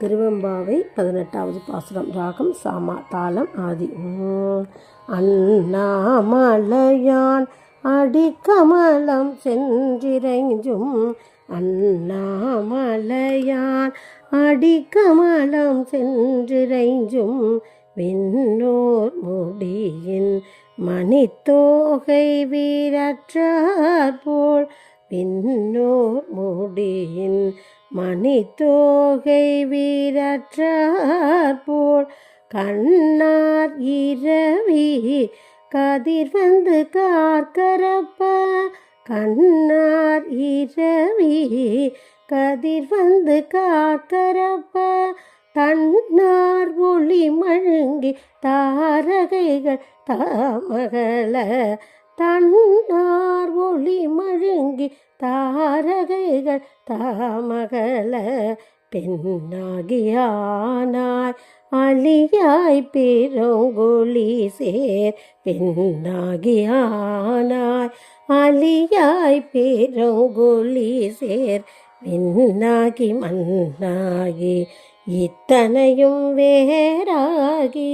திருவெம்பாவை 18வது பாசுரம். ராகம் சாமா, தாளம் ஆதி. அண்ணாமலையான் அடிக்கமலம் சென்றிரைஞ்சும், அண்ணாமலையான் அடிக்கமலம் சென்றிரைஞ்சும், விண்ணோர் முடியின் மணித்தோகை வீரற்றார் போல், விண்ணோர் முடியின் மணித்தோகை வீரற்றார் போல், கண்ணார் இரவி கதிர் வந்து கார்கரப்ப, கண்ணார் இரவி கதிர் வந்து கார்கரப்ப, தன்னார் ஒளி மழுங்கி தாரகைகள் தாமகள, தன்னார் ஒளி மழுங்கி தாரகைகள் தாமகள, பெண்ணாகியானாய் அழியாய் பெருங்கொழி சேர், பெண்ணாகியானாய் அழியாய் பெருங்கொழி சேர், விண்ணாகி மண்ணாகி இத்தனையும் வேறாகி,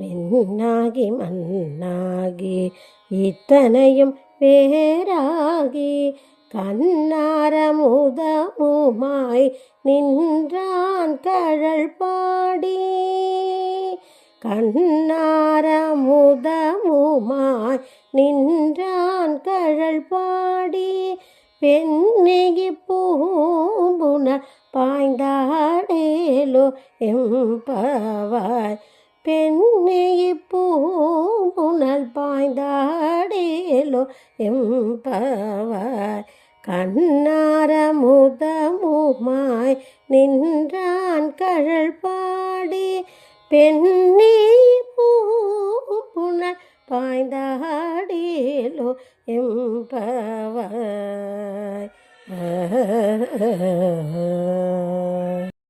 விண்ணாகி மண்ணாகி இத்தனையும் வேறாகி, கண்ணாரமுதமுமாய் நின்றான் கழல் பாடி, கண்ணாரமுதமுமாய் நின்றான் கழல் பாடி, பெண்ணெகி பூம்புணர் பாய்ந்தாடேலோ எம்பவாய், பெண்ணெகி பூம்புணல் பாய்ந்தாடேலோ எம்பவாய், கண்ணாரமுதமுமாய் நின்றான் கழல் பாடி, பெண்ணே பூம்புணல் பாய்ந்தாடேலோ எம்பவாய்.